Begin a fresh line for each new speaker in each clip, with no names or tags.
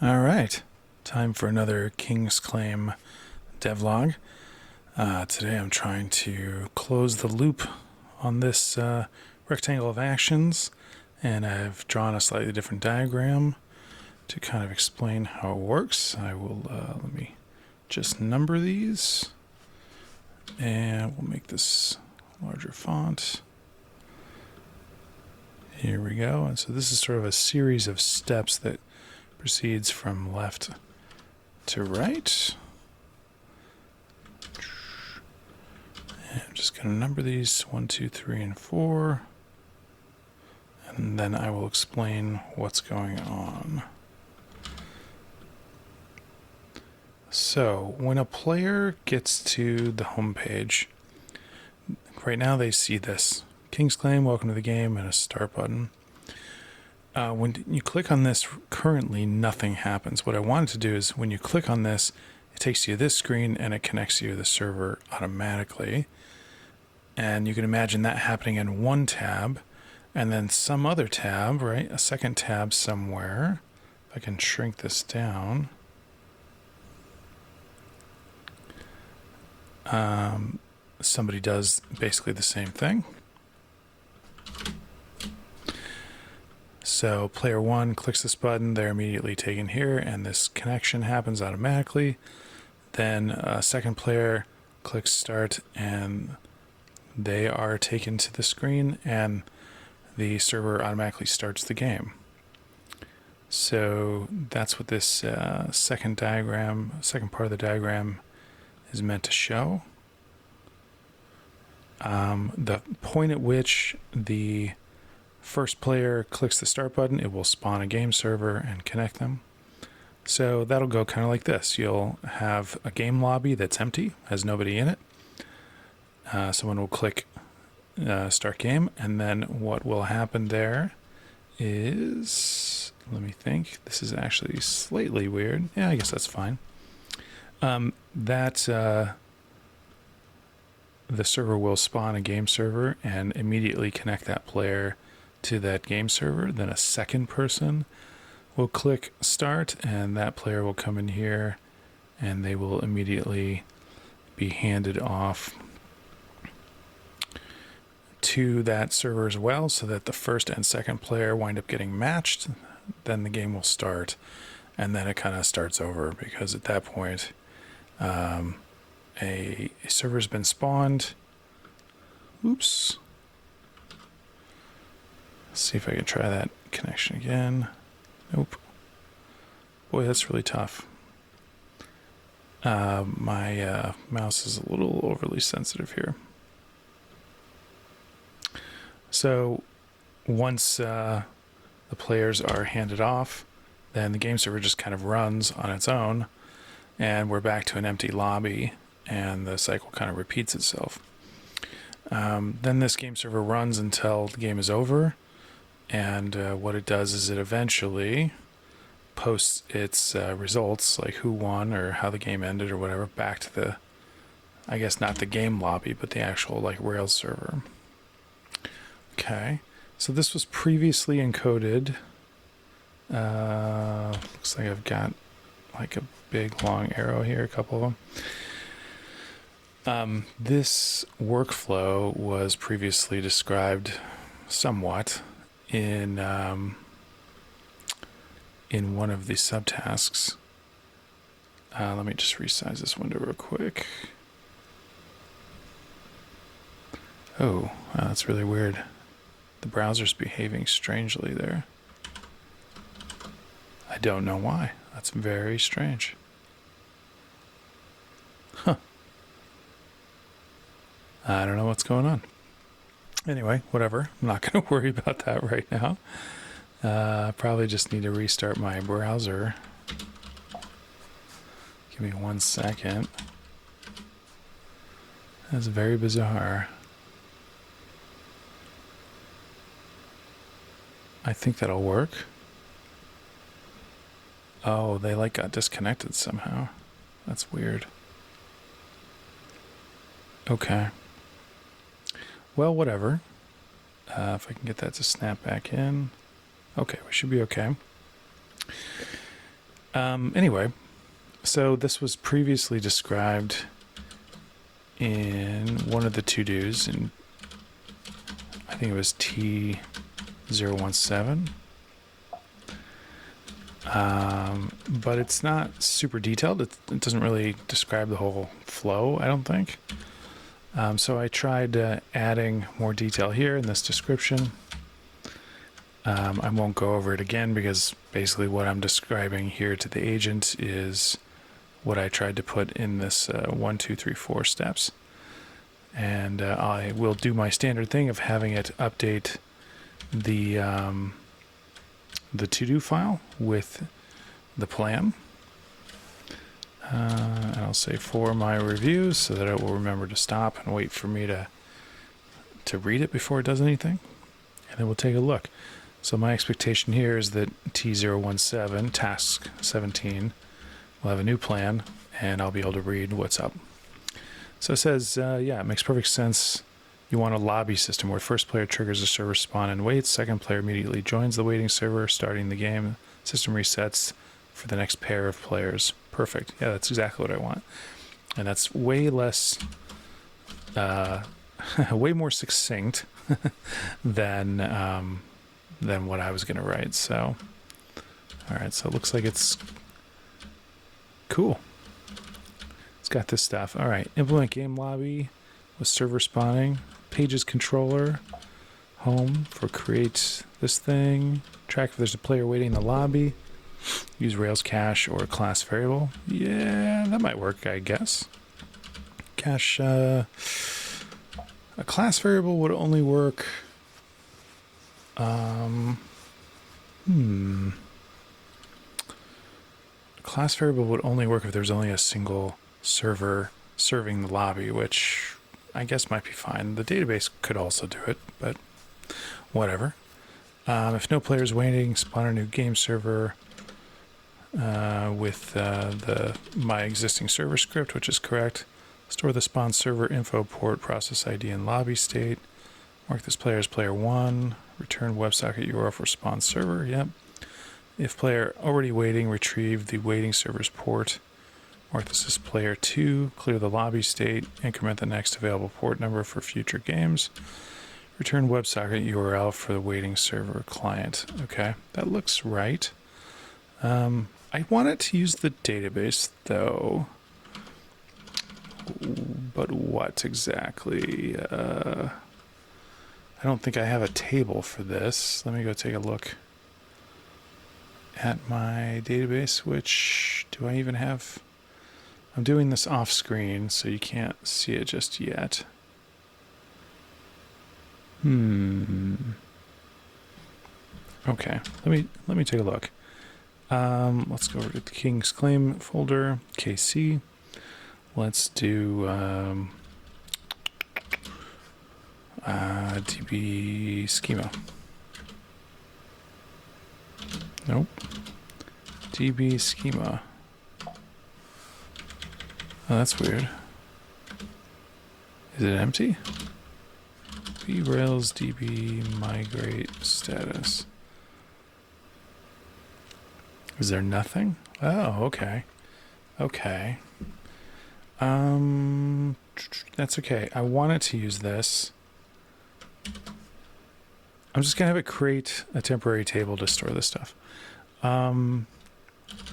All right, time for another King's Claim devlog. Today I'm trying to close the loop on this rectangle of actions, and I've drawn a slightly different diagram to kind of explain how it works. I will, let me just number these, and we'll make this larger font. Here we go. And so this is sort of a series of steps that proceeds from left to right. And I'm just going to number these 1, 2, 3, and 4. And then I will explain what's going on. So when a player gets to the home page, right now they see this King's Claim, welcome to the game, and a start button. When you click on this, currently nothing happens. What I wanted to do is when you click on this, it takes you to this screen and it connects you to the server automatically. And you can imagine that happening in one tab and then some other tab, right? A second tab somewhere. If I can shrink this down. Somebody does basically the same thing. So player 1 clicks this button, they're immediately taken here, and this connection happens automatically. Then a second player clicks start, and they are taken to the screen, and the server automatically starts the game. So that's what this second part of the diagram is meant to show. The point at which the first player clicks the start button, it will spawn a game server and connect them. So that'll go kind of like this. You'll have a game lobby that's empty, has nobody in it. Someone will click start game, and then what will happen there is, let me think, this is actually slightly weird. Yeah, I guess that's fine. The server will spawn a game server and immediately connect that player to that game server. Then a second person will click start, and that player will come in here, and they will immediately be handed off to that server as well, so that the first and second player wind up getting matched. Then the game will start, and then it kind of starts over, because at that point a server's been spawned. Oops. Let's see if I can try that connection again. Nope. Boy, that's really tough. My mouse is a little overly sensitive here. So once the players are handed off, then the game server just kind of runs on its own, and we're back to an empty lobby, and the cycle kind of repeats itself. Then this game server runs until the game is over, and what it does is it eventually posts its results, like who won or how the game ended or whatever, back to the, I guess not the game lobby, but the actual like Rails server. Okay, so this was previously encoded. Looks like I've got like a big long arrow here, a couple of them. This workflow was previously described somewhat in one of the subtasks. Let me just resize this window real quick. Oh, wow, that's really weird. The browser's behaving strangely there. I don't know why. That's very strange. Huh. I don't know what's going on. Anyway, whatever. I'm not going to worry about that right now. I probably just need to restart my browser. Give me 1 second. That's very bizarre. I think that'll work. Oh, they like got disconnected somehow. That's weird. Okay. Well, whatever. If I can get that to snap back in. Okay, we should be okay. Anyway, so this was previously described in one of the to-dos, and I think it was T017. But it's not super detailed. It doesn't really describe the whole flow, I don't think. So I tried adding more detail here in this description. I won't go over it again because basically what I'm describing here to the agent is what I tried to put in this 1, 2, 3, 4 steps. And I will do my standard thing of having it update the to-do file with the plan. And I'll say for my reviews so that it will remember to stop and wait for me to read it before it does anything. And then we'll take a look. So my expectation here is that T017, task 17, will have a new plan, and I'll be able to read what's up. So it says, yeah, it makes perfect sense. You want a lobby system where first player triggers a server spawn and waits, second player immediately joins the waiting server, starting the game, system resets for the next pair of players. Perfect. Yeah, that's exactly what I want. And that's way less, way more succinct than what I was going to write. So, all right, so it looks like it's cool. It's got this stuff. All right, implement game lobby with server spawning, pages controller, home for create this thing, track if there's a player waiting in the lobby, use Rails cache or class variable. Yeah, that might work, I guess. Cache, a class variable would only work. A class variable would only work if there's only a single server serving the lobby, which I guess might be fine. The database could also do it, but whatever. If no player's waiting, spawn a new game server with my existing server script, which is correct. Store the spawn server info port, process ID, and lobby state. Mark this player as player 1. Return WebSocket URL for spawn server. Yep. If player already waiting, retrieve the waiting server's port. Mark this as player 2. Clear the lobby state. Increment the next available port number for future games. Return WebSocket URL for the waiting server client. Okay, that looks right. I want it to use the database though. But what exactly? I don't think I have a table for this. Let me go take a look at my database, which do I even have? I'm doing this off screen, so you can't see it just yet. Okay, let me take a look. Let's go over to the King's Claim folder, KC. Let's do DB schema. Nope. DB schema. Oh, that's weird. Is it empty? Rails DB migrate status. Is there nothing? Oh, okay. Okay. That's okay. I wanted to use this. I'm just gonna have it create a temporary table to store this stuff.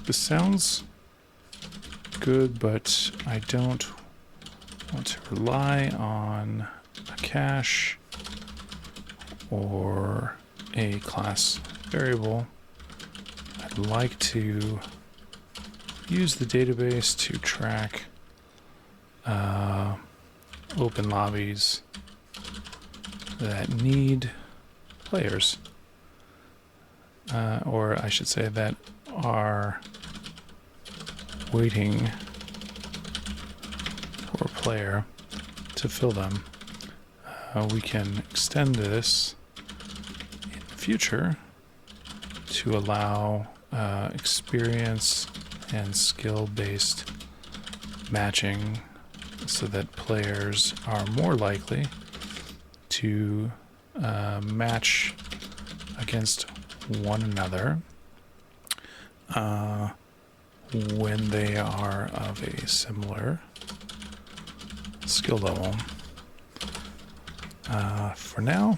This sounds good, but I don't want to rely on a cache or a class variable. I'd like to use the database to track open lobbies that need players, or I should say that are waiting for a player to fill them. We can extend this in the future to allow experience and skill-based matching so that players are more likely to match against one another when they are of a similar skill level. For now,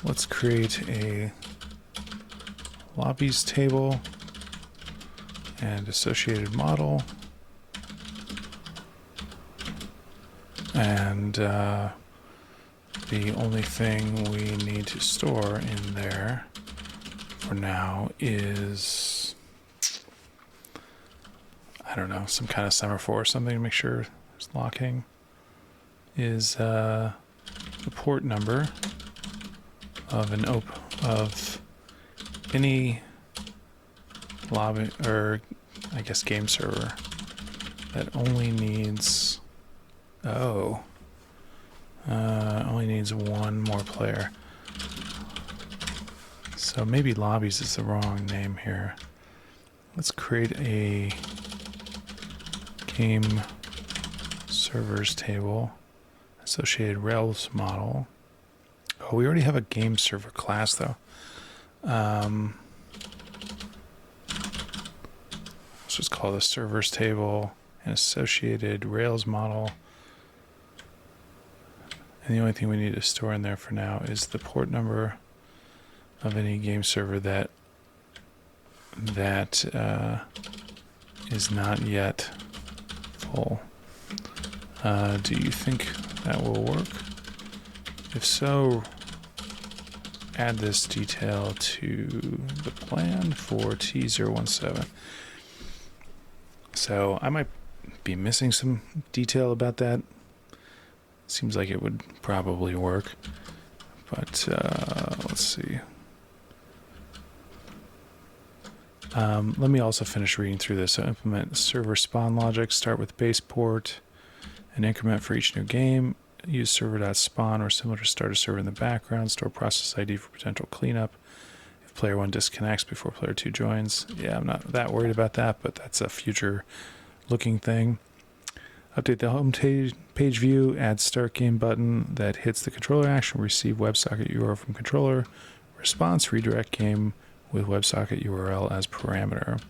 let's create a lobbies table and associated model. And the only thing we need to store in there for now is, I don't know, some kind of semaphore or something to make sure there's locking, is the port number of of any lobby, or I guess game server, that only needs only needs one more player. So maybe lobbies is the wrong name here. Let's create a game servers table, associated Rails model. Oh, we already have a game server class though. Let's just call this servers table and associated Rails model. And the only thing we need to store in there for now is the port number of any game server that is not yet full. Do you think that will work? If so, add this detail to the plan for T017. So I might be missing some detail about that. Seems like it would probably work, but let's see. Let me also finish reading through this. So implement server spawn logic, start with base port, and increment for each new game. Use server.spawn or similar to start a server in the background. Store process ID for potential cleanup if player 1 disconnects before player 2 joins. Yeah, I'm not that worried about that, but that's a future looking thing. Update the home page view, add start game button that hits the controller action, receive WebSocket URL from controller, response, redirect game with WebSocket URL as parameter.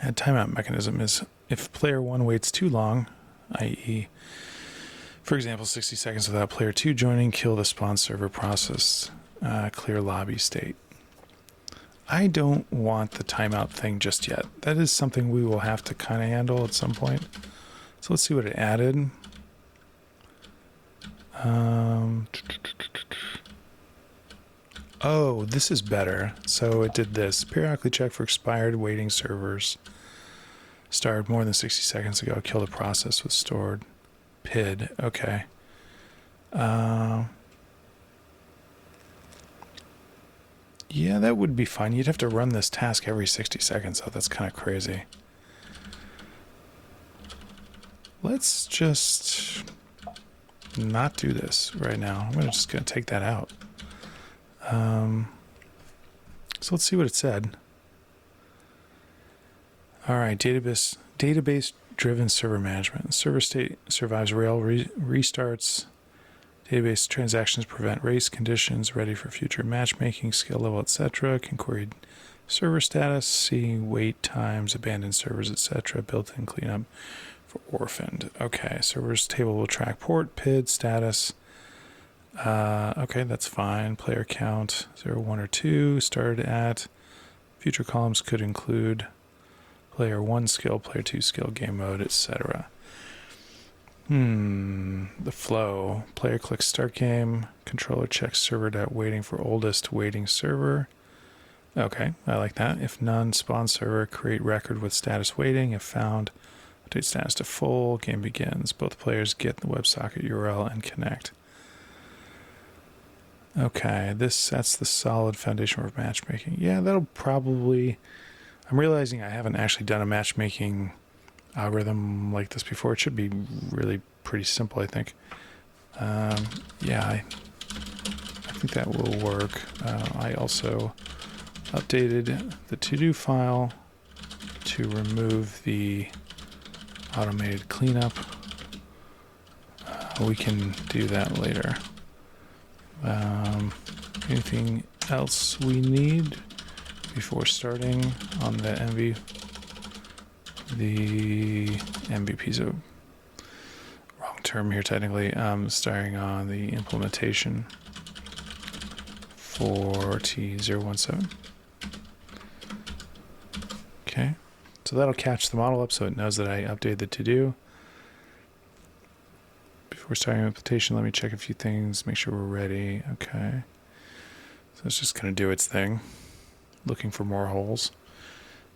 Add timeout mechanism is if player 1 waits too long, i.e., for example, 60 seconds without player 2 joining, kill the spawn server process, clear lobby state. I don't want the timeout thing just yet. That is something we will have to kind of handle at some point. So let's see what it added. Oh, this is better. So it did this. Periodically check for expired waiting servers. Started more than 60 seconds ago. Kill the process with stored PID. Okay. Yeah, that would be fine. You'd have to run this task every 60 seconds, though. That's kind of crazy. Let's just not do this right now. I'm just going to take that out. So let's see what it said. All right, database-driven server management. Server state survives Rail restarts. Database transactions prevent race conditions, ready for future matchmaking, skill level, etc. Can query server status, see wait times, abandoned servers, etc. Built-in cleanup for orphaned. Okay, servers table will track port, PID, status. Okay, that's fine. Player count 0, 1, or 2. Started at. Future columns could include player 1 skill, player 2 skill, game mode, etc. The flow. Player clicks start game. Controller checks server.waiting for oldest waiting server. Okay, I like that. If none, spawn server, create record with status waiting. If found, update status to full. Game begins. Both players get the WebSocket URL and connect. Okay, this sets the solid foundation for matchmaking. Yeah, that'll probably... I'm realizing I haven't actually done a matchmaking algorithm like this before. It should be really pretty simple, I think. Yeah, I think that will work. I also updated the to-do file to remove the automated cleanup. We can do that later. Anything else we need? before starting on the MVP's a wrong term here technically. Starting on the implementation for T017. Okay, so that'll catch the model up so it knows that I updated the to-do. Before starting implementation, let me check a few things, make sure we're ready. Okay, so it's just going to do its thing, looking for more holes,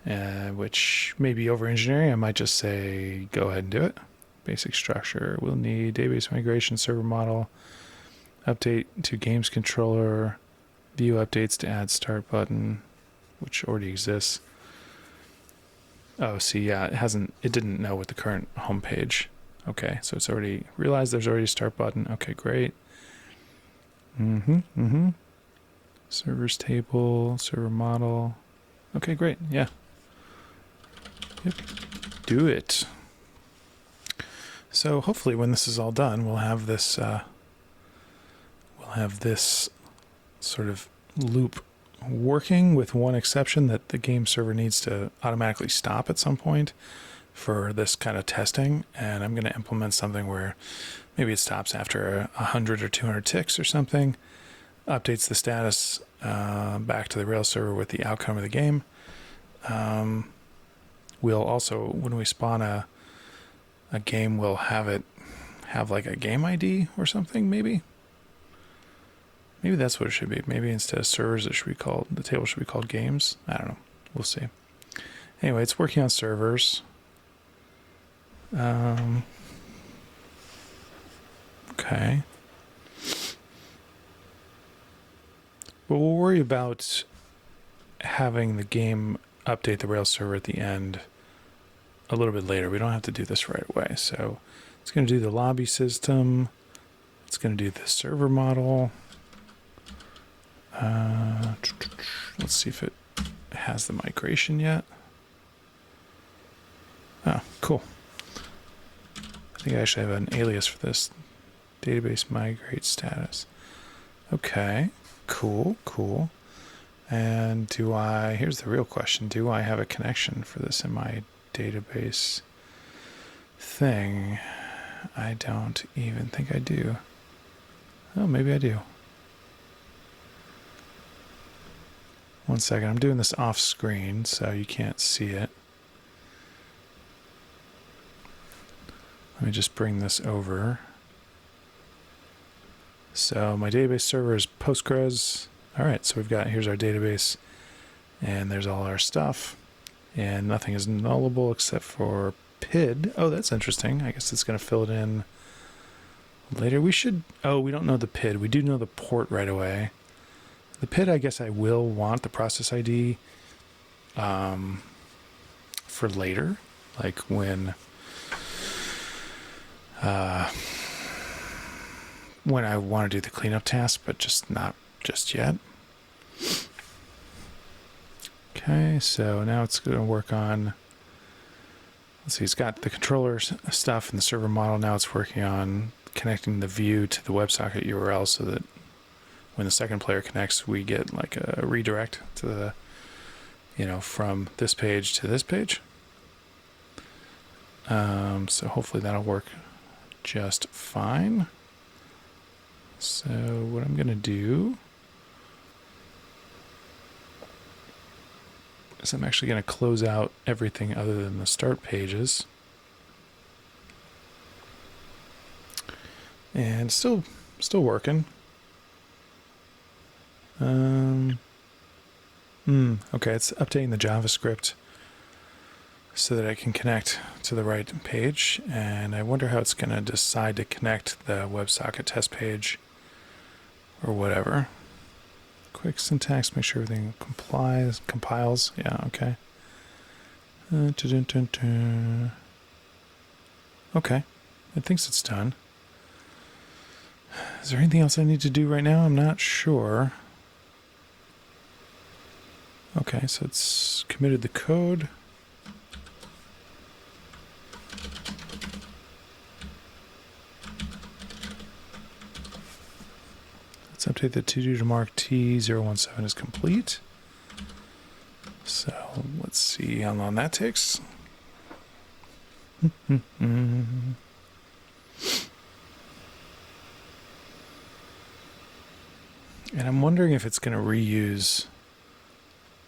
which may be over-engineering. I might just say go ahead and do it. Basic structure, we'll need database migration, server model, update to games controller, view updates to add start button, which already exists. Oh, see, yeah, it didn't know with the current home page. Okay, so it's already realized there's already a start button. Okay, great. Servers table, server model. Okay, great. Yeah. Yep. Do it. So hopefully when this is all done, we'll have this sort of loop working, with one exception, that the game server needs to automatically stop at some point for this kind of testing. And I'm going to implement something where maybe it stops after 100 or 200 ticks or something, updates the status back to the Rails server with the outcome of the game. We'll also, when we spawn a game, we'll have like a game ID or something, maybe. Maybe that's what it should be. Maybe instead of servers, the table should be called games. I don't know. We'll see. Anyway, it's working on servers. Okay. But we'll worry about having the game update the Rails server at the end a little bit later. We don't have to do this right away. So it's going to do the lobby system. It's going to do the server model. Let's see if it has the migration yet. Oh, cool. I think I actually have an alias for this. Database migrate status. Okay, cool. And here's the real question. Do I have a connection for this in my database thing? I don't even think I do. Oh, maybe I do. One second, I'm doing this off screen, so you can't see it. Let me just bring this over. So my database server is Postgres. All right, so here's our database, and there's all our stuff, and nothing is nullable except for PID. Oh, that's interesting. I guess it's going to fill it in later. We don't know the PID. We do know the port right away. The PID, I guess I will want the process ID for later, like when I want to do the cleanup task, but just not just yet. Okay, so now it's going to work on, let's see, it's got the controller stuff and the server model. Now it's working on connecting the view to the WebSocket URL so that when the second player connects, we get like a redirect to from this page to this page. So hopefully that'll work just fine. So what I'm going to do is I'm actually going to close out everything other than the start pages. And still working. Okay, it's updating the JavaScript so that I can connect to the right page, and I wonder how it's going to decide to connect the WebSocket test page or whatever. Quick syntax, make sure everything compiles. Yeah, okay. Okay, it thinks it's done. Is there anything else I need to do right now? I'm not sure. Okay, so it's committed the code. Let's update the to-do to mark T017 is complete. So let's see how long that takes. And I'm wondering if it's going to reuse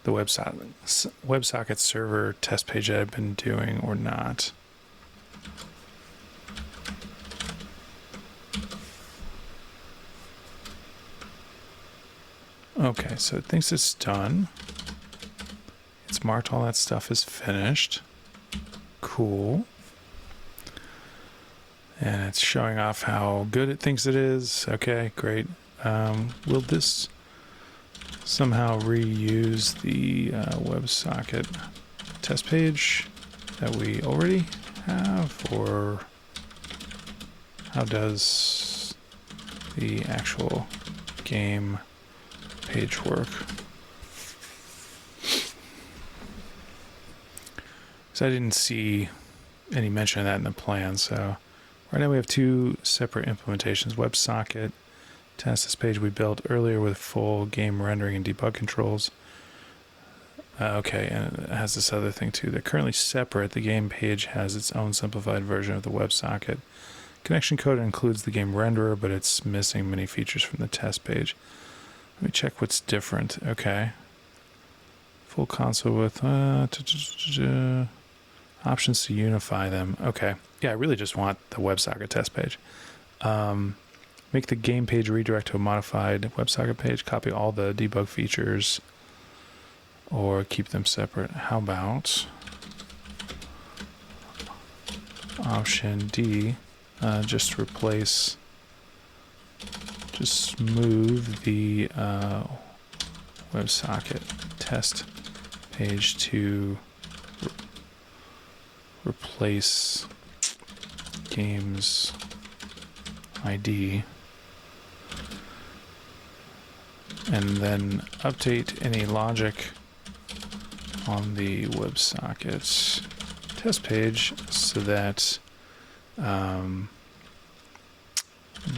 the WebSocket server test page that I've been doing or not. Okay, so it thinks it's done. It's marked all that stuff is finished. Cool. And it's showing off how good it thinks it is. Okay, great. Will this somehow reuse the WebSocket test page that we already have? Or how does the actual game page work? So I didn't see any mention of that in the plan. So right now we have two separate implementations. WebSocket test, this page we built earlier with full game rendering and debug controls. Okay, and it has this other thing too. They're currently separate. The game page has its own simplified version of the WebSocket connection code. It includes the game renderer, but it's missing many features from the test page. Let me check what's different. Okay. Full console with options to unify them. Okay. Yeah, I really just want the WebSocket test page. Make the game page redirect to a modified WebSocket page. Copy all the debug features or keep them separate. How about option D? Just move the WebSocket test page to replace games ID, and then update any logic on the WebSocket test page so that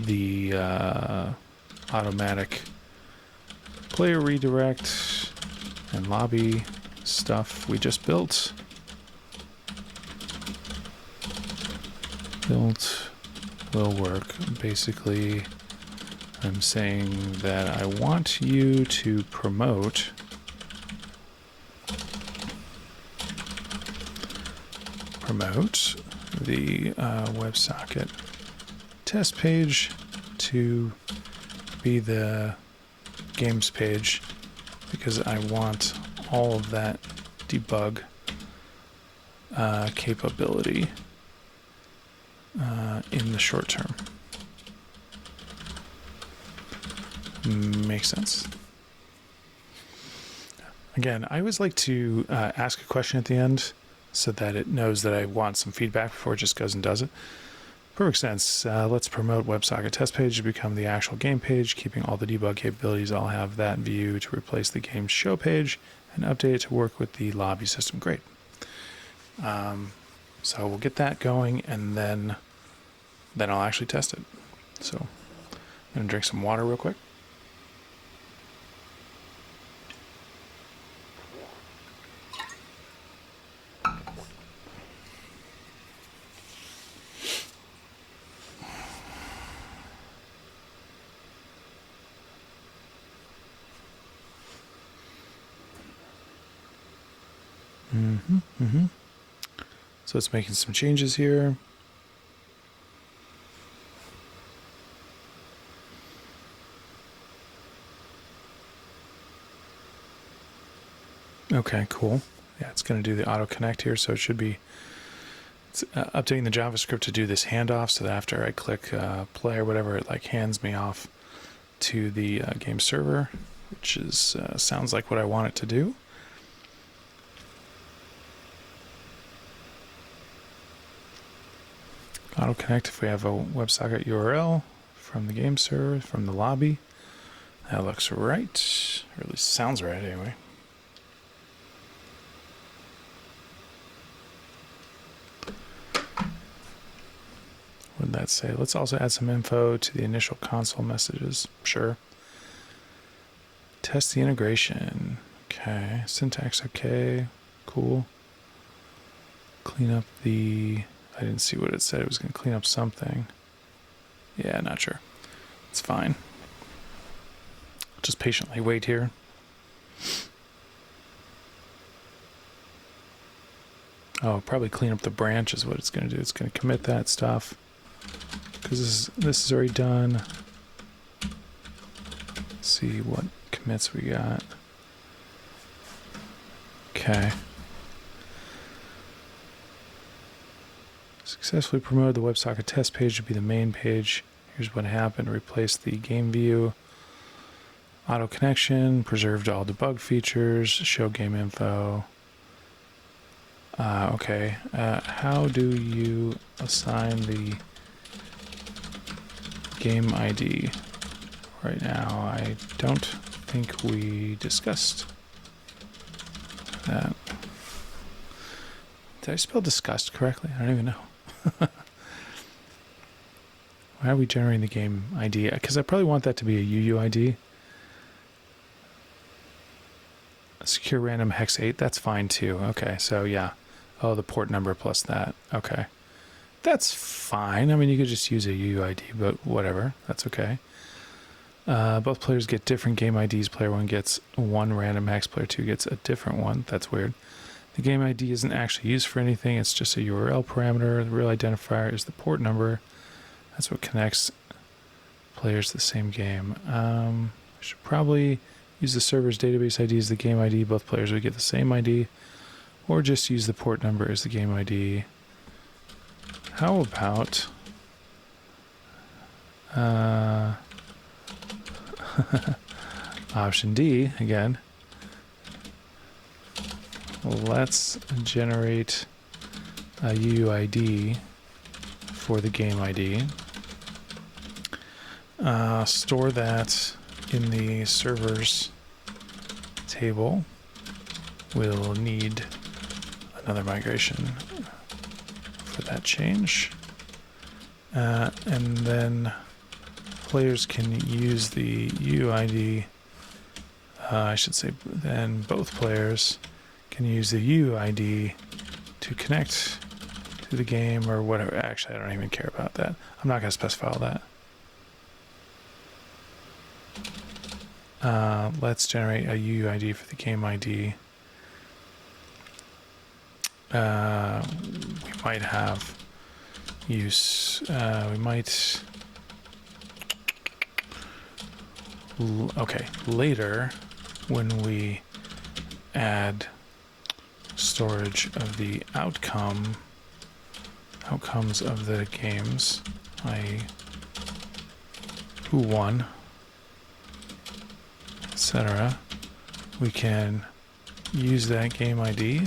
the automatic player redirect and lobby stuff we just built will work. Basically, I'm saying that I want you to promote the WebSocket test page to be the games page, because I want all of that debug capability in the short term. Makes sense. Again, I always like to ask a question at the end so that it knows that I want some feedback before it just goes and does it. Perfect sense. Let's promote WebSocket test page to become the actual game page, keeping all the debug capabilities. I'll have that view to replace the game show page and update it to work with the lobby system. Great. So we'll get that going, and then I'll actually test it. So I'm going to drink some water real quick. So it's making some changes here. Okay, cool. Yeah, it's going to do the auto connect here, so it should be updating the JavaScript to do this handoff, so that after I click play or whatever, it like hands me off to the game server, which is sounds like what I want it to do. Auto connect if we have a WebSocket URL from the game server, from the lobby. That looks right, or at least sounds right anyway. What did that say? Let's also add some info to the initial console messages. Sure. Test the integration. Okay. Okay, syntax okay, cool. Clean up the... I didn't see what it said. It was going to clean up something. Yeah, not sure. It's fine. Just patiently wait here. Oh, probably clean up the branch is what it's going to do. It's going to commit that stuff. Because this is already done. Let's see what commits we got. Okay. Successfully promoted the WebSocket test page to be the main page. Here's what happened. Replace the game view. Auto connection. Preserved all debug features. Show game info. Okay. How do you assign the game ID? Right now, I don't think we discussed that. Did I spell discussed correctly? I don't even know. Why are we generating the game ID? Because I probably want that to be a UUID. Secure random hex 8, that's fine too. Okay, so yeah. Oh, the port number plus that. Okay. That's fine. I mean, you could just use a UUID, but whatever. That's okay. Both players get different game IDs. Player 1 gets one random hex. Player 2 gets a different one. That's weird. The game ID isn't actually used for anything. It's just a URL parameter. The real identifier is the port number. That's what connects players to the same game. I should probably use the server's database ID as the game ID. Both players would get the same ID. Or just use the port number as the game ID. How about... option D, again. Let's generate a UUID for the game ID. Store that in the servers table. We'll need another migration for that change. And then players can use the UUID. I should say then both players can use the UUID to connect to the game or whatever. Actually, I don't even care about that. I'm not going to specify all that. Let's generate a UUID for the game ID. We might have use, okay, later when we add storage of the outcomes of the games, i.e. who won, etc., we can use that game ID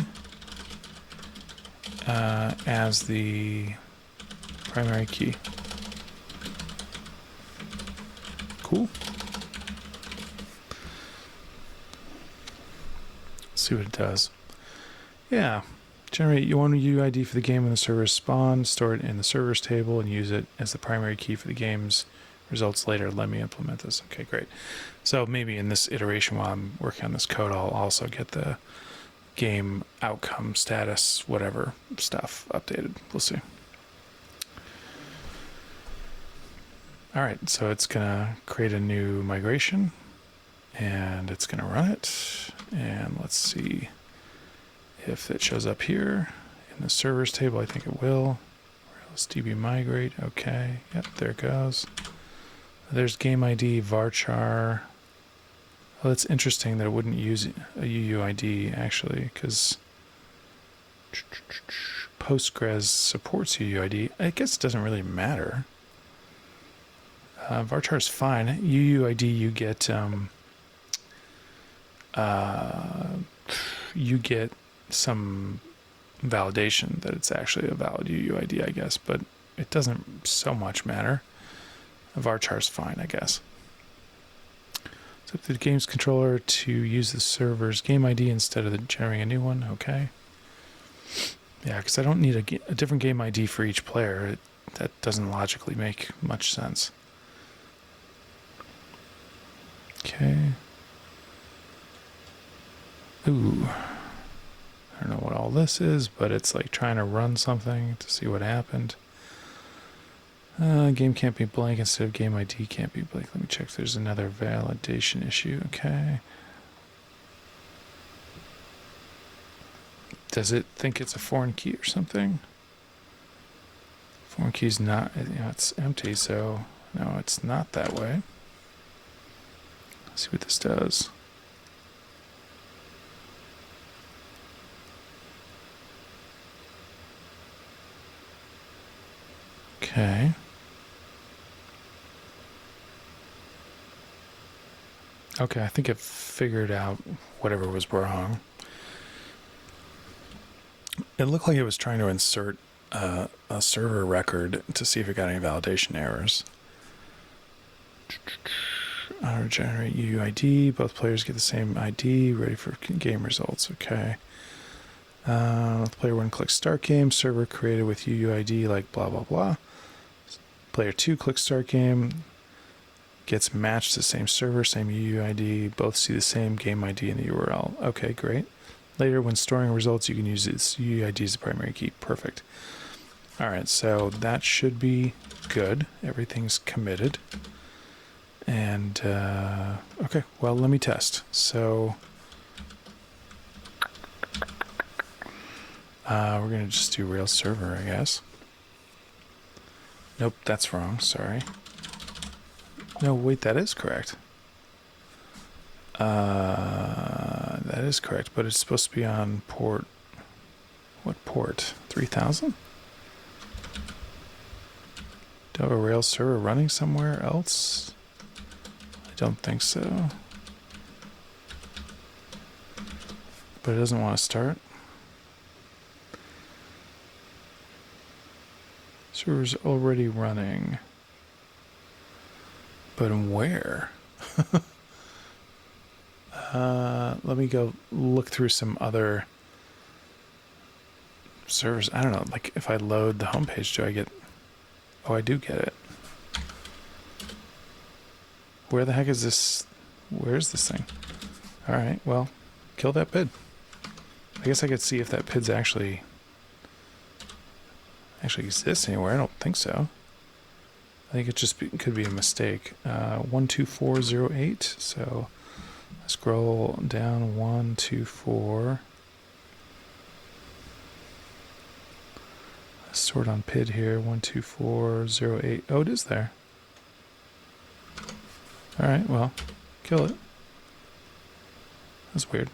as the primary key. Cool. Let's see what it does. Yeah. Generate one UUID for the game when the servers spawn, store it in the servers table, and use it as the primary key for the game's results later. Let me implement this. Okay, great. So maybe in this iteration while I'm working on this code, I'll also get the game outcome status, whatever stuff updated. We'll see. All right, so it's going to create a new migration, and it's going to run it. And let's see if it shows up here in the servers table. I think it will. Let's db migrate. Okay, yep, there it goes. There's game ID varchar. Oh, that's interesting that it wouldn't use a UUID actually, because Postgres supports UUID. I guess it doesn't really matter. Varchar is fine. UUID, you get some validation that it's actually a valid UUID, I guess, but it doesn't so much matter. Varchar is fine, I guess. It's up to the game's controller to use the server's game ID instead of generating a new one. Okay. Yeah, because I don't need a different game ID for each player. That doesn't logically make much sense. Okay. Ooh. I don't know what all this is, but it's like trying to run something to see what happened. Game can't be blank instead of game ID can't be blank. Let me check if there's another validation issue. Okay. Does it think it's a foreign key or something? Foreign key's not, it's empty, so no, it's not that way. Let's see what this does. Okay. Okay, I think it figured out whatever was wrong. It looked like it was trying to insert a server record to see if it got any validation errors. Auto-generate UUID. Both players get the same ID. Ready for game results. Okay. Player 1 clicks start game. Server created with UUID like blah, blah, blah. Player 2 clicks start game. Gets matched to the same server, same UUID. Both see the same game ID in the URL. Okay, great. Later, when storing results, you can use its UUID as the primary key. Perfect. All right, so that should be good. Everything's committed. And, okay, well, let me test. So, we're going to just do Rails server, I guess. Nope, that's wrong. Sorry. No, wait, that is correct. That is correct, but it's supposed to be on port. What port? 3000? Do I have a Rails server running somewhere else? I don't think so. But it doesn't want to start. Server's already running. But where? Let me go look through some other servers. I don't know, like if I load the homepage, do I get... Oh, I do get it. Where the heck is this? Where is this thing? All right, well, kill that PID. I guess I could see if that PID's actually exists anywhere. I don't think so. I think it just could be a mistake. 12408. So scroll down 124. Sort on PID here. 12408. Oh, it is there. All right. Well, kill it. That's weird.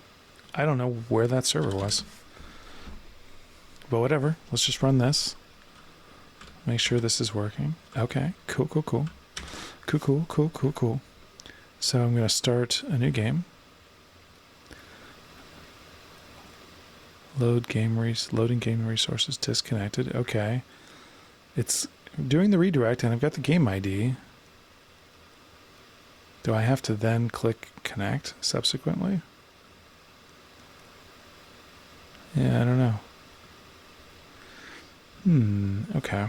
I don't know where that server was. But whatever. Let's just run this. Make sure this is working. Okay, cool. Cool. So I'm going to start a new game. Loading game resources disconnected. Okay. It's doing the redirect and I've got the game ID. Do I have to then click connect subsequently? Yeah, I don't know. Okay.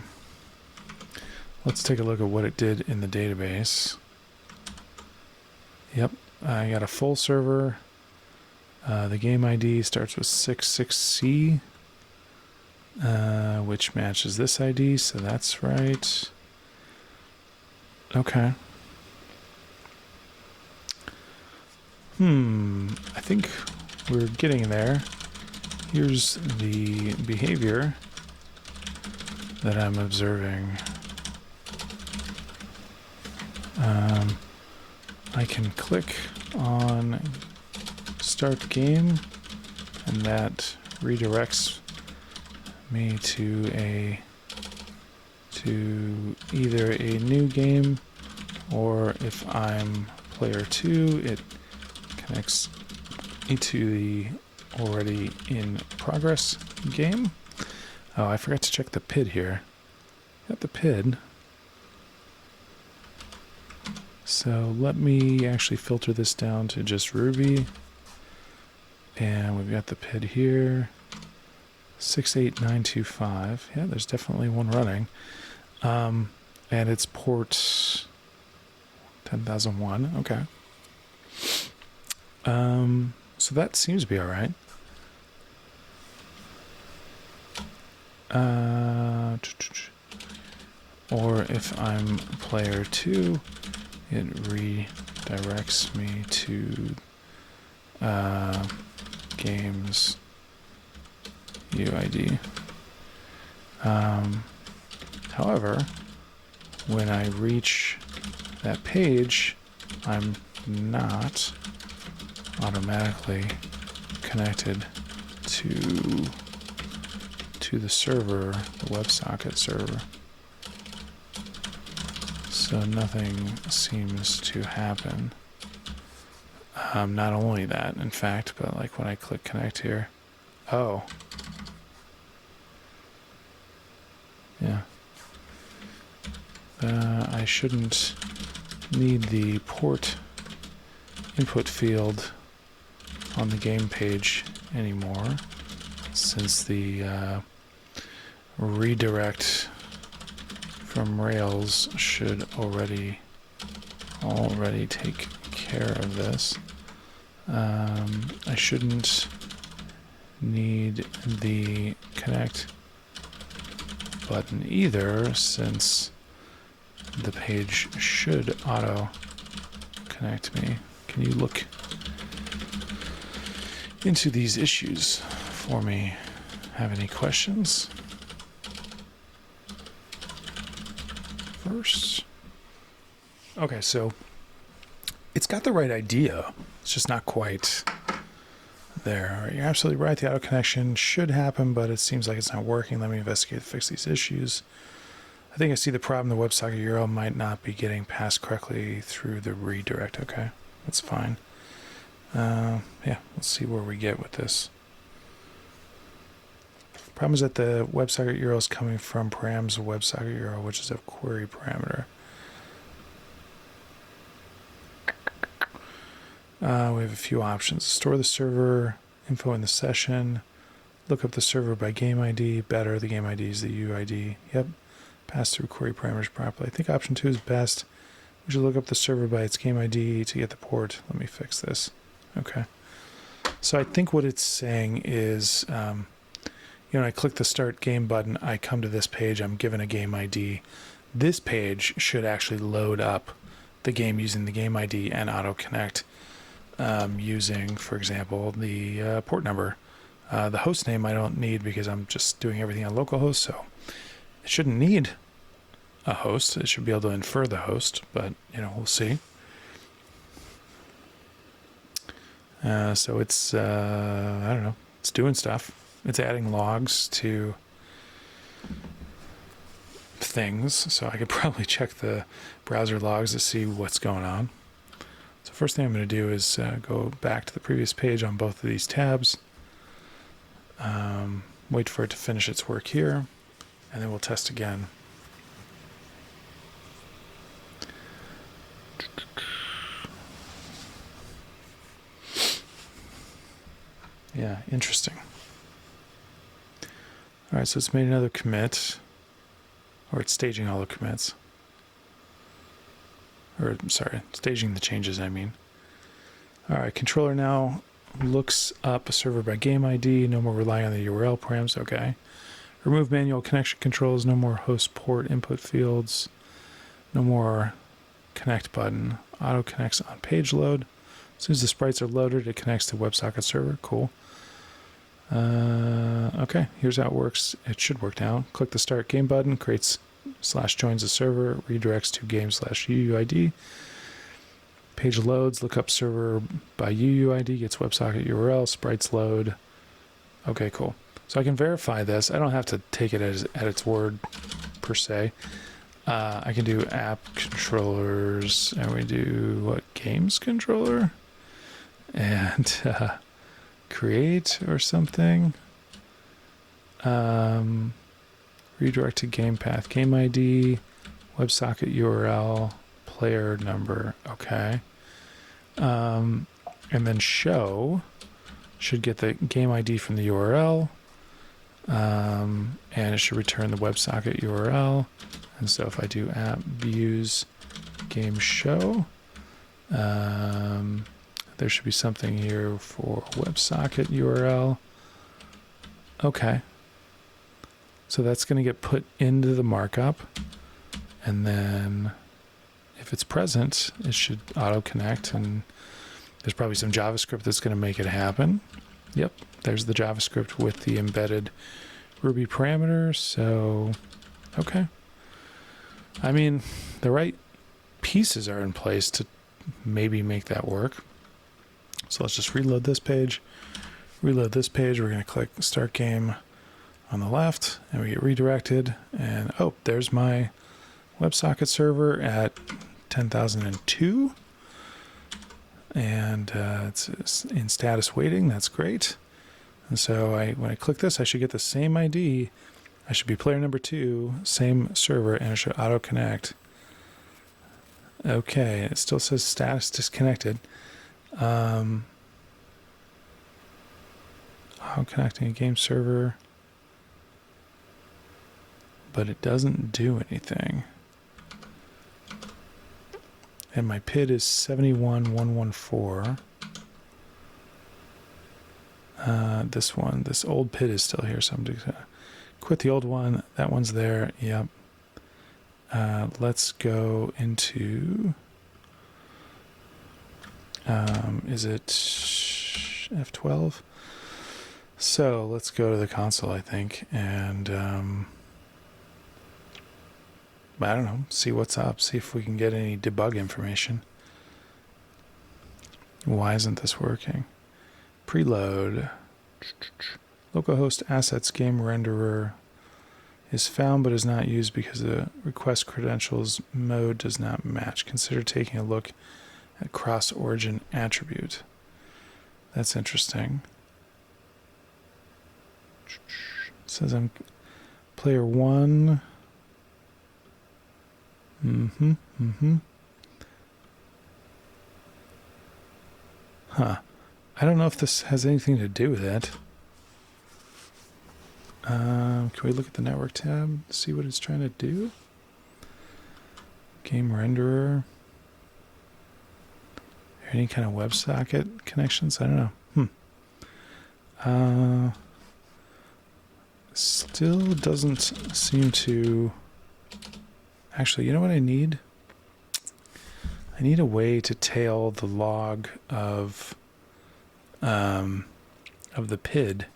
Let's take a look at what it did in the database. Yep, I got a full server. The game ID starts with 66C, which matches this ID, so that's right. Okay. I think we're getting there. Here's the behavior that I'm observing. I can click on start game and that redirects me to either a new game, or if I'm player 2, it connects me to the already in progress game. Oh, I forgot to check the PID here. Got the PID. So let me actually filter this down to just Ruby. And we've got the PID here. 68925. Yeah, there's definitely one running. And it's port 10,001. Okay. So that seems to be all right. Or if I'm player 2, it redirects me to games UID. However, when I reach that page, I'm not automatically connected to the server, the WebSocket server. So nothing seems to happen. Not only that, in fact, but like when I click connect here, oh, yeah. I shouldn't need the port input field on the game page anymore, since the redirect from Rails should already take care of this. I shouldn't need the connect button either, since the page should auto connect me. Can you look into these issues for me? Have any questions? First. Okay, so it's got the right idea. It's just not quite there. All right, you're absolutely right. The auto connection should happen, but it seems like it's not working. Let me investigate to fix these issues. I think I see the problem. The WebSocket URL might not be getting passed correctly through the redirect. Okay, that's fine. Yeah, let's see where we get with this. Problem is that the WebSocket URL is coming from params WebSocket URL, which is a query parameter. We have a few options. Store the server info in the session. Look up the server by game ID. Better, the game ID is the UID. Yep. Pass through query parameters properly. I think option 2 is best. We should look up the server by its game ID to get the port. Let me fix this. Okay. So I think what it's saying is, I click the start game button. I come to this page. I'm given a game ID. This page should actually load up the game using the game ID and auto connect using, for example, the port number. The host name I don't need because I'm just doing everything on localhost, so it shouldn't need a host. It should be able to infer the host, but we'll see. So it's I don't know. It's doing stuff. It's adding logs to things, so I could probably check the browser logs to see what's going on. So first thing I'm going to do is go back to the previous page on both of these tabs. Wait for it to finish its work here, and then we'll test again. Yeah, interesting. All right, so it's made another commit, or it's staging all the commits. Or, sorry, staging the changes, I mean. All right, controller now looks up a server by game ID. No more relying on the URL params. Okay. Remove manual connection controls. No more host port input fields. No more connect button. Auto connects on page load. As soon as the sprites are loaded, it connects to WebSocket server. Cool. Okay, here's how it works. It should work now. Click the start game button, creates /joins the server, redirects to game/UUID. Page loads, look up server by UUID, gets WebSocket URL, sprites load. Okay, cool. So I can verify this. I don't have to take it at its word per se. I can do app controllers, and we do games controller, and create or something. Redirect to game path, game ID, WebSocket URL, player number. Okay. And then show should get the game ID from the URL, and it should return the WebSocket URL. And so if I do app views game show, there should be something here for WebSocket URL. Okay. So that's going to get put into the markup. And then if it's present, it should auto-connect. And there's probably some JavaScript that's going to make it happen. Yep, there's the JavaScript with the embedded Ruby parameter. So, okay. I mean, the right pieces are in place to maybe make that work. So let's just reload this page. Reload this page. We're going to click Start Game on the left, and we get redirected. And oh, there's my WebSocket server at 10,002. And it's in status waiting. That's great. And so when I click this, I should get the same ID. I should be player number 2, same server, and it should auto connect. Okay, it still says status disconnected. Auto connecting a game server, but it doesn't do anything. And my PID is 71114. This old PID is still here, so I'm just gonna quit the old one. That one's there. Yep. Let's go into. Is it F12? So let's go to the console, I think, and I don't know, see what's up, see if we can get any debug information. Why isn't this working? Preload. Localhost assets game renderer is found but is not used because the request credentials mode does not match. Consider taking a look at cross-origin attribute. That's interesting. It says I'm player 1. Huh. I don't know if this has anything to do with it. Can we look at the network tab, see what it's trying to do? Game renderer. Any kind of WebSocket connections? I don't know. Still doesn't seem to. Actually, you know what I need? I need a way to tail the log of the PID.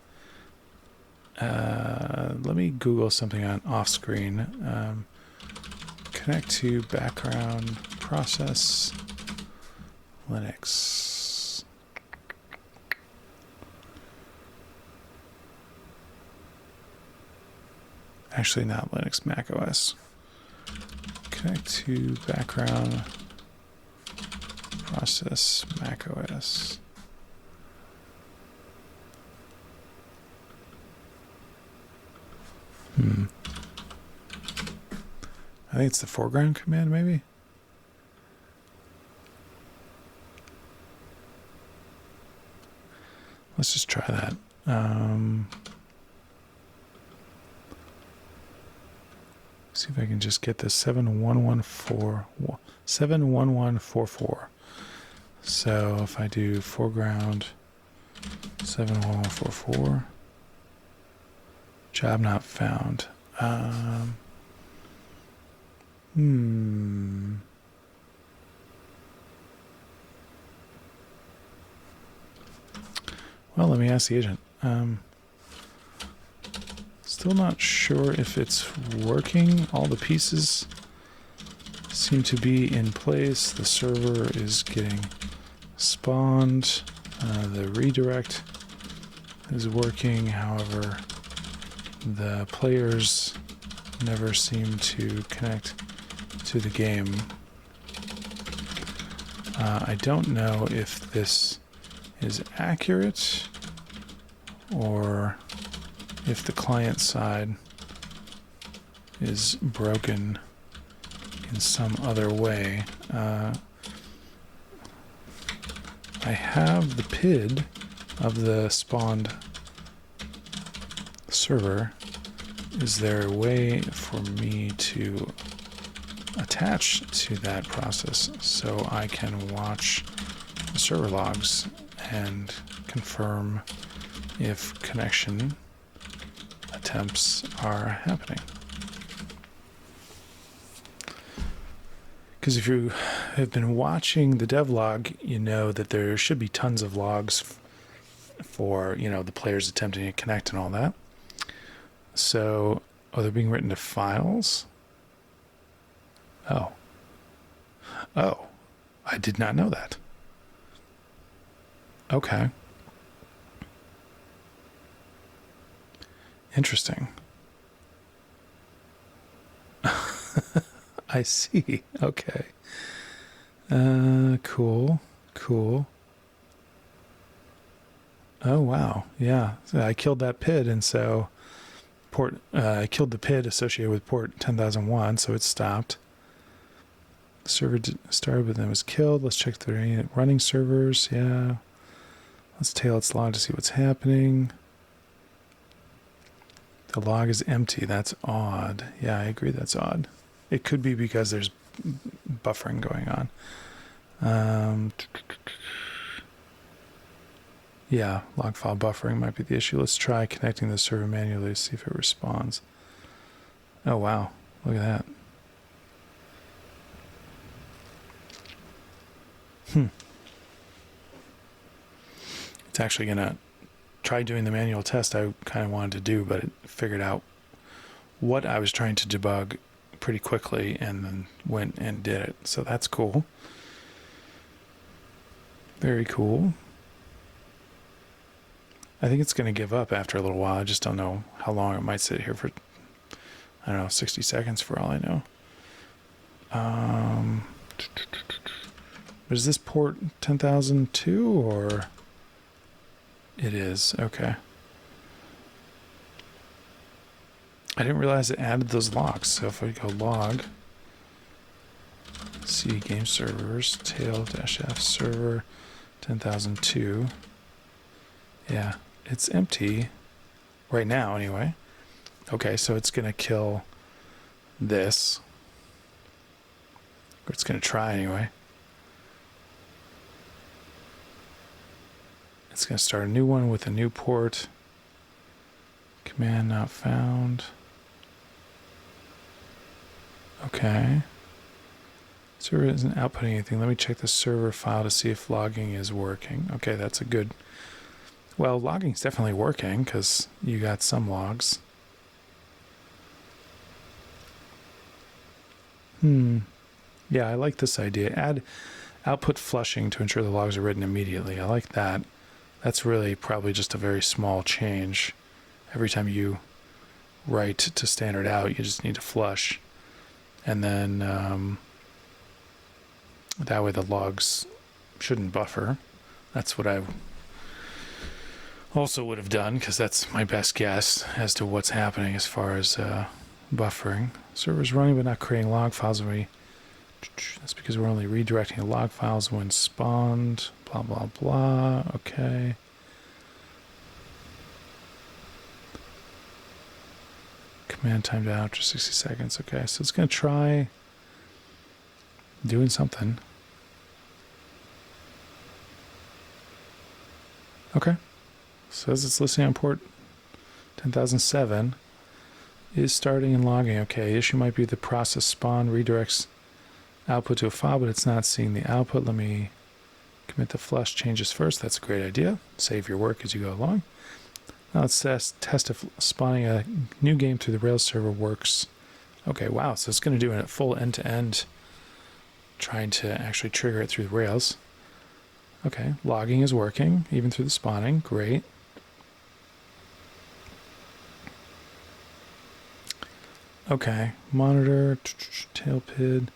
Let me Google something on off screen. Connect to background process Linux. Actually, not Linux, Mac OS. Connect to background process Mac OS. I think it's the foreground command, maybe? Let's just try that. See if I can just get this 71144. So if I do foreground 71144, job not found. Well, let me ask the agent. Still not sure if it's working. All the pieces seem to be in place. The server is getting spawned. The redirect is working. However, the players never seem to connect to the game. I don't know if this is accurate or if the client side is broken in some other way. I have the PID of the spawned server. Is there a way for me to attach to that process so I can watch the server logs and confirm if connection attempts are happening. Because if you have been watching the devlog, you know that there should be tons of logs for, the players attempting to connect and all that. So, they're being written to files? Oh, I did not know that. Okay. Interesting. I see. Okay. Cool. Oh, wow. Yeah. So I killed that PID, and so I killed the PID associated with port 10,001, so it stopped. The server started, but then was killed. Let's check the running servers. Yeah. Let's tail its log to see what's happening. The log is empty. That's odd. Yeah, I agree. That's odd. It could be because there's buffering going on. Yeah, log file buffering might be the issue. Let's try connecting the server manually to see if it responds. Oh, wow. Look at that. It's actually going to try doing the manual test I kind of wanted to do, but it figured out what I was trying to debug pretty quickly and then went and did it. So that's cool. Very cool. I think it's going to give up after a little while. I just don't know how long it might sit here for, 60 seconds for all I know. Is this port 10,002 or? It is. Okay. I didn't realize it added those logs. So if I go log, C game servers, tail-f server 10,002. Yeah, it's empty right now anyway. Okay, so it's going to kill this. Or it's going to try anyway. It's going to start a new one with a new port. Command not found. Okay. Server isn't outputting anything. Let me check the server file to see if logging is working. Okay, that's a good... Well, logging's definitely working because you got some logs. Yeah, I like this idea. Add output flushing to ensure the logs are written immediately. I like that. That's really probably just a very small change. Every time you write to standard out, you just need to flush. And then that way the logs shouldn't buffer. That's what I also would have done, because that's my best guess as to what's happening as far as buffering. Server's running but not creating log files. That's because we're only redirecting the log files when spawned. Blah, blah, blah. Okay. Command timed out after 60 seconds. Okay, so it's going to try doing something. Okay. Says it's listening on port 10,007. Is starting and logging. Okay, issue might be the process spawn redirects output to a file, but it's not seeing the output. Let me commit the flush changes first. That's a great idea. Save your work as you go along. Now let's test if spawning a new game through the Rails server works. Okay, wow. So it's going to do a full end-to-end trying to actually trigger it through the Rails. Okay, logging is working, even through the spawning. Great. Okay, monitor, tailpid,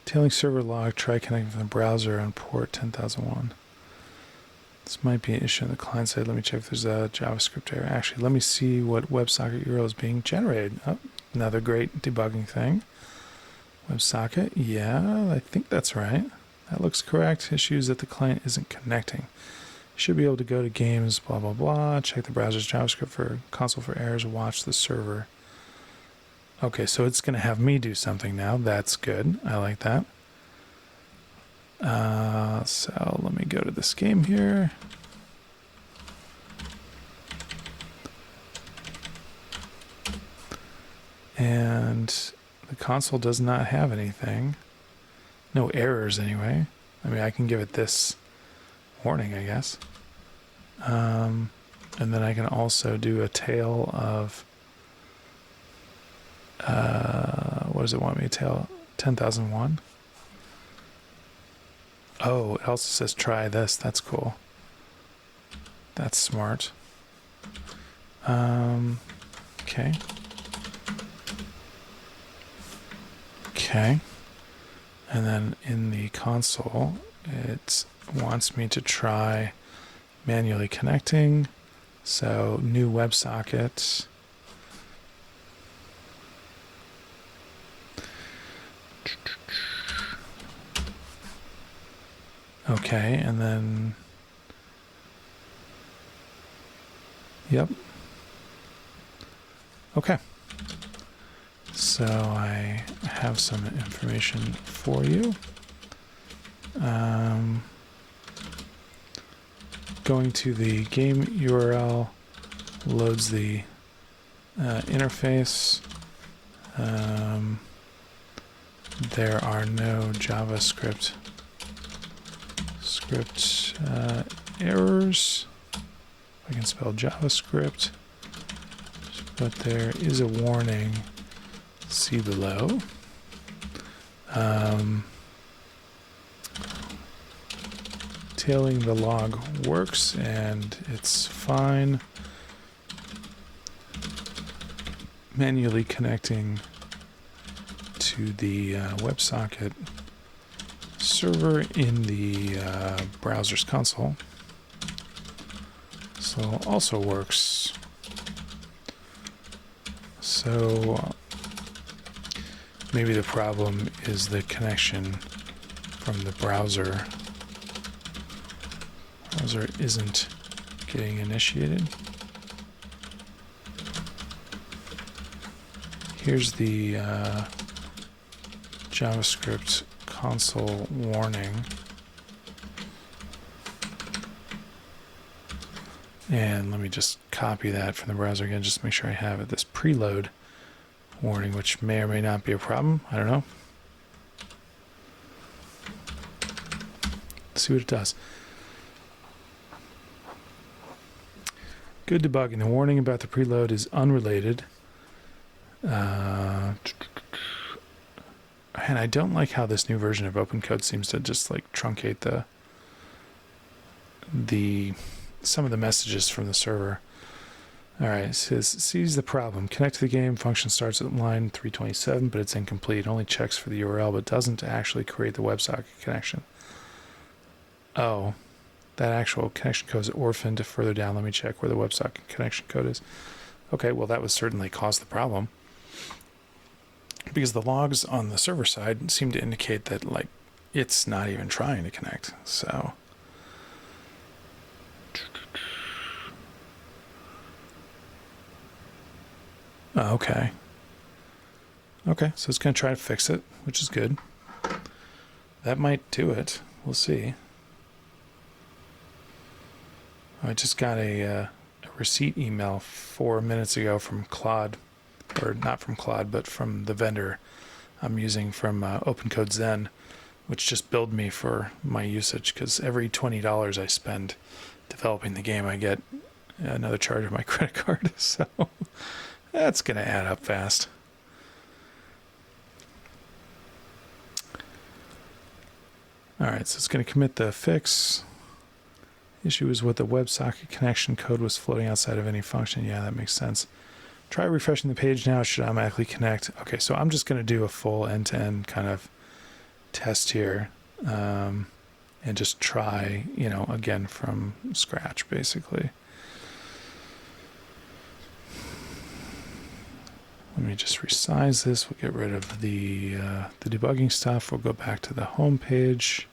tailing server log, try connecting from the browser on port 10,001. This might be an issue on the client side. Let me check if there's a JavaScript error. Actually, let me see what WebSocket URL is being generated. Oh, another great debugging thing. WebSocket, yeah, I think that's right. That looks correct. Issues that the client isn't connecting. You should be able to go to games, blah, blah, blah, check the browser's JavaScript for console for errors, watch the server. Okay, so it's going to have me do something now. That's good. I like that. So let me go to this game here. And the console does not have anything. No errors anyway. I mean, I can give it this warning, I guess. And then I can also do a tail of, what does it want me to tail? 10,001. Oh, it also says try this. That's cool. That's smart. Okay. Okay. And then in the console, it wants me to try manually connecting. So new WebSocket. Okay, and then, yep. Okay. So I have some information for you. Going to the game URL loads the interface. There are no JavaScript errors. I can spell JavaScript, but there is a warning. See below. Tailing the log works and it's fine. Manually connecting to the WebSocket server in the browser's console. So also works. So maybe the problem is the connection from the browser. Browser isn't getting initiated. Here's the JavaScript console warning. And let me just copy that from the browser again, just to make sure I have it. This preload warning, which may or may not be a problem. I don't know. Let's see what it does. Good debugging. The warning about the preload is unrelated. And I don't like how this new version of OpenCode seems to just like truncate some of the messages from the server. All right, it says sees the problem. Connect to the game. Function starts at line 327, but it's incomplete. It only checks for the URL, but doesn't actually create the WebSocket connection. Oh, that actual connection code is orphaned further down. Let me check where the WebSocket connection code is. Okay, well, that would certainly cause the problem, because the logs on the server side seem to indicate that like it's not even trying to connect. So okay, so it's going to try to fix it, which is good. That might do it. We'll see. I just got a receipt email 4 minutes ago from Claude, or not from Claude, but from the vendor I'm using from OpenCode Zen, which just billed me for my usage, because every $20 I spend developing the game, I get another charge of my credit card. So that's going to add up fast. All right, so it's going to commit the fix. Issue is with the WebSocket connection code was floating outside of any function. Yeah, that makes sense. Try refreshing the page now. It should automatically connect. Okay, so I'm just going to do a full end-to-end kind of test here, and just try, again from scratch, basically. Let me just resize this. We'll get rid of the debugging stuff. We'll go back to the home page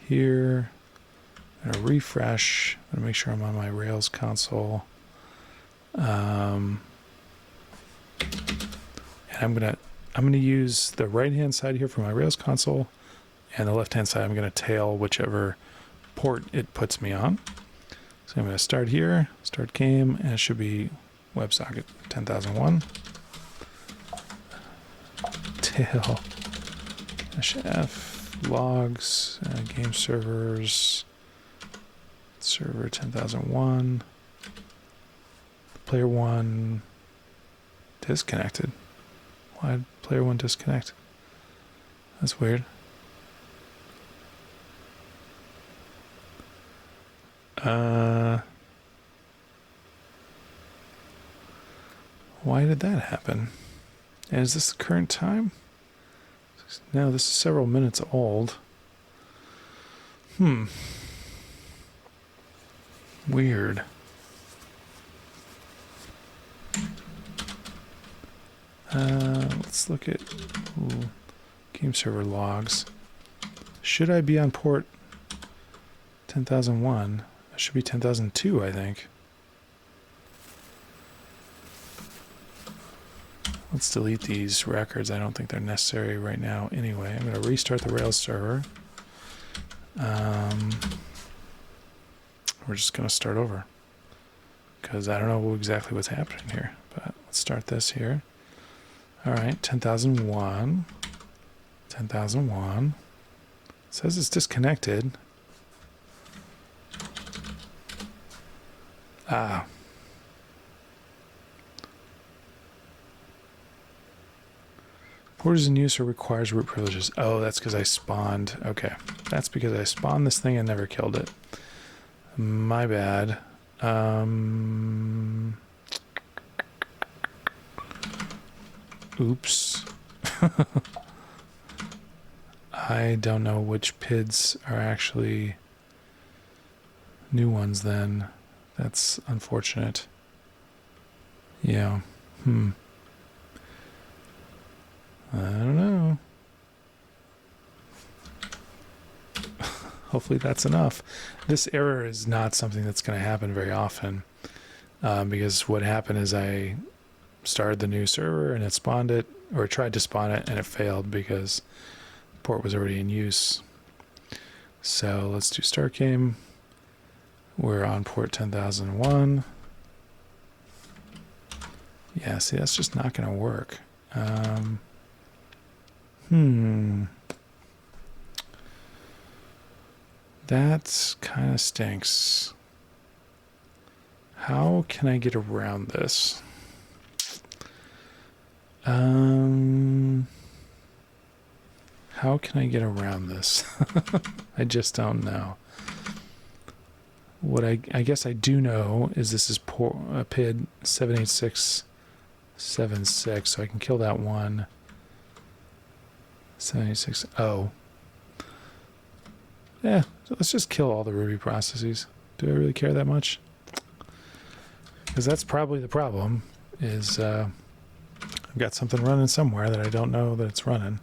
here. I'm gonna refresh. I'm gonna make sure I'm on my Rails console. And I'm gonna use the right hand side here for my Rails console, And the left-hand side, I'm going to tail whichever port it puts me on. So I'm going to start here, start game, and it should be WebSocket 10,001. Tail -f logs, game servers, server 10,001, player 1 disconnected. Why did player 1 disconnect? That's weird. Why did that happen? And is this the current time? No, this is several minutes old. Weird. Let's look at game server logs. Should I be on port 10,001? It should be 10,002, I think. Let's delete these records. I don't think they're necessary right now anyway. I'm going to restart the Rails server. We're just going to start over because I don't know exactly what's happening here. But let's start this here. All right, 10,001. 10,001. It says it's disconnected. Ah. Port is in use or requires root privileges. Oh, that's because I spawned. Okay. That's because I spawned this thing and never killed it. My bad. Oops. I don't know which PIDs are actually new ones then. That's unfortunate. Yeah. I don't know. Hopefully that's enough. This error is not something that's going to happen very often because what happened is I started the new server and it spawned it, or tried to spawn it, and it failed because the port was already in use. So let's do start game. We're on port 10,001. Yeah, see, that's just not going to work. That kind of stinks. How can I get around this? How can I get around this? I just don't know. What I guess I do know is this is PID 78676, so I can kill that one. 786. Oh. Yeah, so let's just kill all the Ruby processes. Do I really care that much? Because that's probably the problem, is I've got something running somewhere that I don't know that it's running.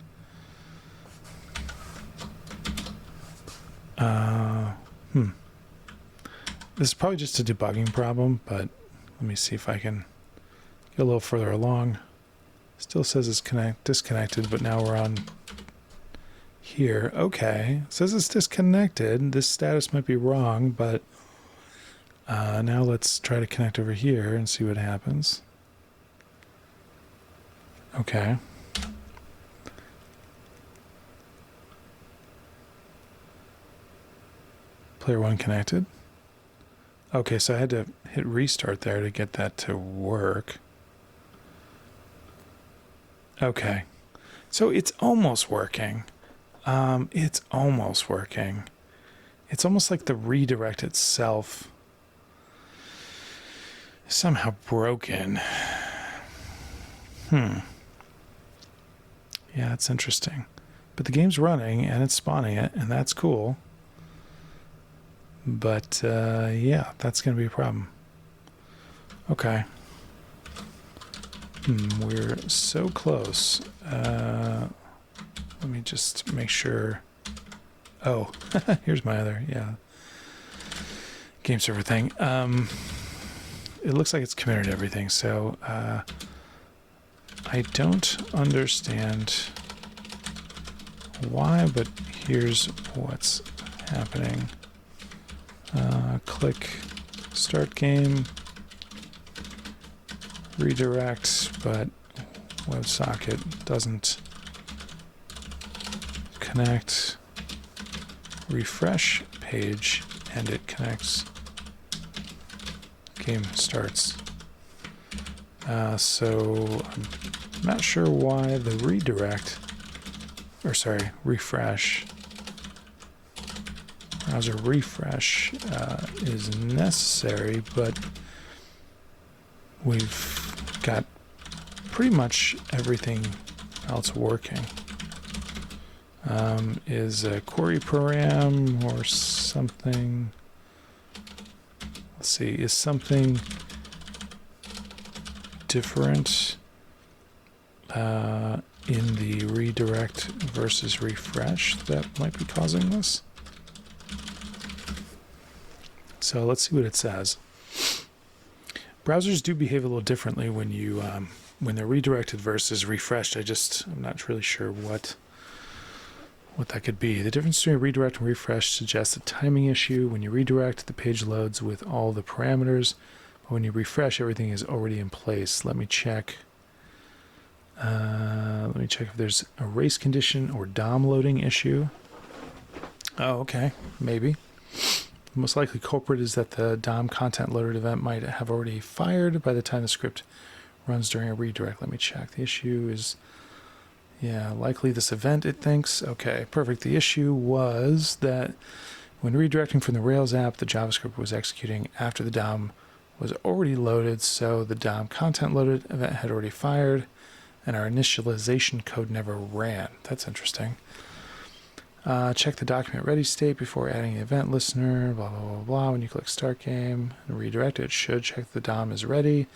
This is probably just a debugging problem, but let me see if I can get a little further along. Still says it's disconnected, but now we're on here. Okay, it says it's disconnected. This status might be wrong, but now let's try to connect over here and see what happens. Okay. Player 1 connected. Okay, so I had to hit restart there to get that to work. Okay, so it's almost working. It's almost working. It's almost like the redirect itself is somehow broken. Yeah, it's interesting. But the game's running and it's spawning it, and that's cool. But yeah, that's going to be a problem. Okay. We're so close. Let me just make sure. Oh, here's my other, game server thing. It looks like it's committed to everything, so I don't understand why, but here's what's happening. Click start game, redirect, but WebSocket doesn't connect. Refresh page, and it connects. Game starts. So I'm not sure why the refresh, browser refresh is necessary, but we've got pretty much everything else working. Is a query param or something? Let's see, is something different in the redirect versus refresh that might be causing this? So let's see what it says. Browsers do behave a little differently when you when they're redirected versus refreshed. I'm not really sure what that could be. The difference between redirect and refresh suggests a timing issue. When you redirect, the page loads with all the parameters. But when you refresh, everything is already in place. Let me check. Let me check if there's a race condition or DOM loading issue. Oh, okay. Maybe. The most likely culprit is that the DOM content loaded event might have already fired by the time the script runs during a redirect. Let me check. The issue is... yeah, likely this event, it thinks. Okay, perfect. The issue was that when redirecting from the Rails app, the JavaScript was executing after the DOM was already loaded, so the DOM content loaded event had already fired, and our initialization code never ran. That's interesting. Check the document ready state before adding the event listener, blah, blah, blah, blah. When you click start game and redirect it should check the DOM is ready,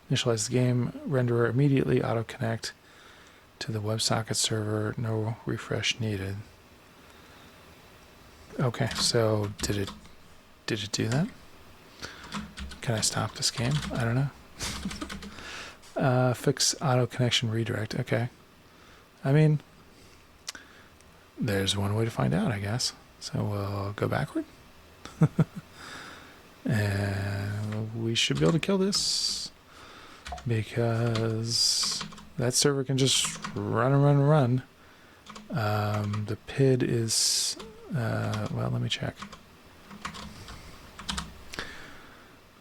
initialize the game renderer immediately, auto connect to the WebSocket server, no refresh needed. Okay, so did it do that? Can I stop this game? I don't know. Fix auto connection redirect. Okay. I mean, there's one way to find out, I guess. So we'll go backward. And we should be able to kill this because that server can just run and run and run. The PID is, well, let me check.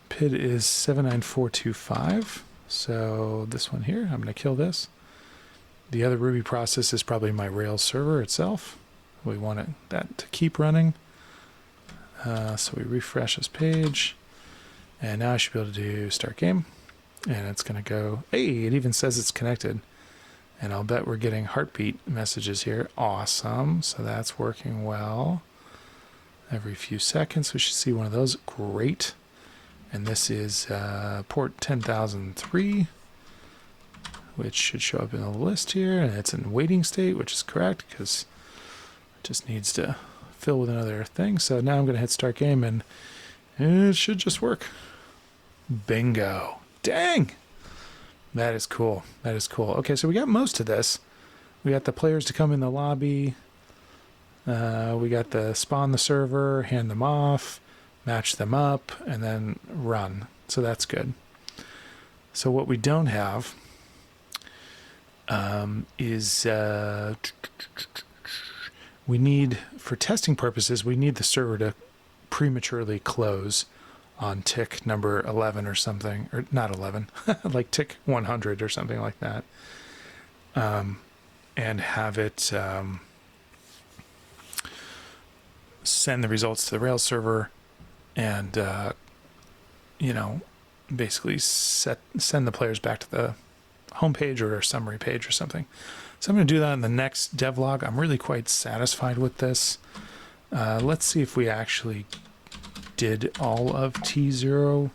PID is 79425. So this one here, I'm going to kill this. The other Ruby process is probably my Rails server itself. We want that to keep running. So we refresh this page. And now I should be able to do start game. And it's going to go, hey, it even says it's connected. And I'll bet we're getting heartbeat messages here. Awesome. So that's working well. Every few seconds we should see one of those. Great. And this is port 10,003, which should show up in the list here. And it's in waiting state, which is correct because it just needs to fill with another thing. So now I'm going to hit start game and it should just work. Bingo. Dang. That is cool. That is cool. Okay, so we got most of this. We got the players to come in the lobby. We got the spawn the server, hand them off, match them up, and then run. So that's good. So what we don't have is we need, for testing purposes, we need the server to prematurely close on tick number 11 or something, or not 11, like tick 100 or something like that, and have it send the results to the Rails server and, you know, basically send the players back to the home page or summary page or something. So I'm going to do that in the next devlog. I'm really quite satisfied with this. Let's see if we actually did all of T017.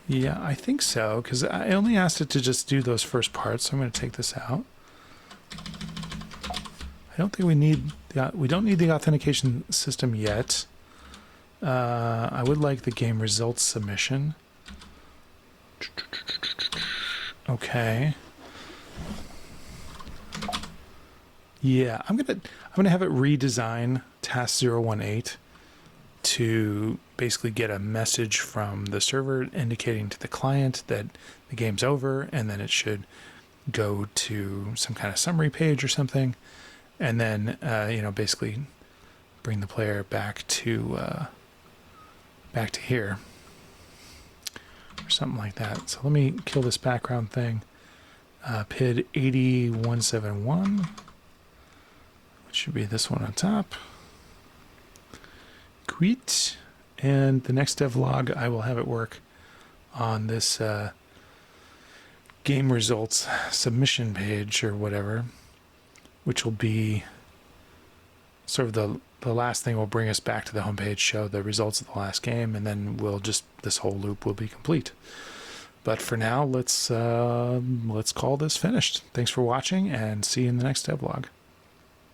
Yeah, I think so, because I only asked it to just do those first parts, so I'm going to take this out. I don't think we don't need the authentication system yet. I would like the game results submission. Okay. Yeah, I'm gonna have it redesign task 018 to basically get a message from the server indicating to the client that the game's over, and then it should go to some kind of summary page or something, and then basically bring the player back to here or something like that. So let me kill this background thing. PID 8171, which should be this one on top. Quit. And the next devlog, I will have it work on this game results submission page or whatever, which will be sort of the last thing will bring us back to the homepage, show the results of the last game, and then this whole loop will be complete. But for now, let's call this finished. Thanks for watching, and see you in the next devlog.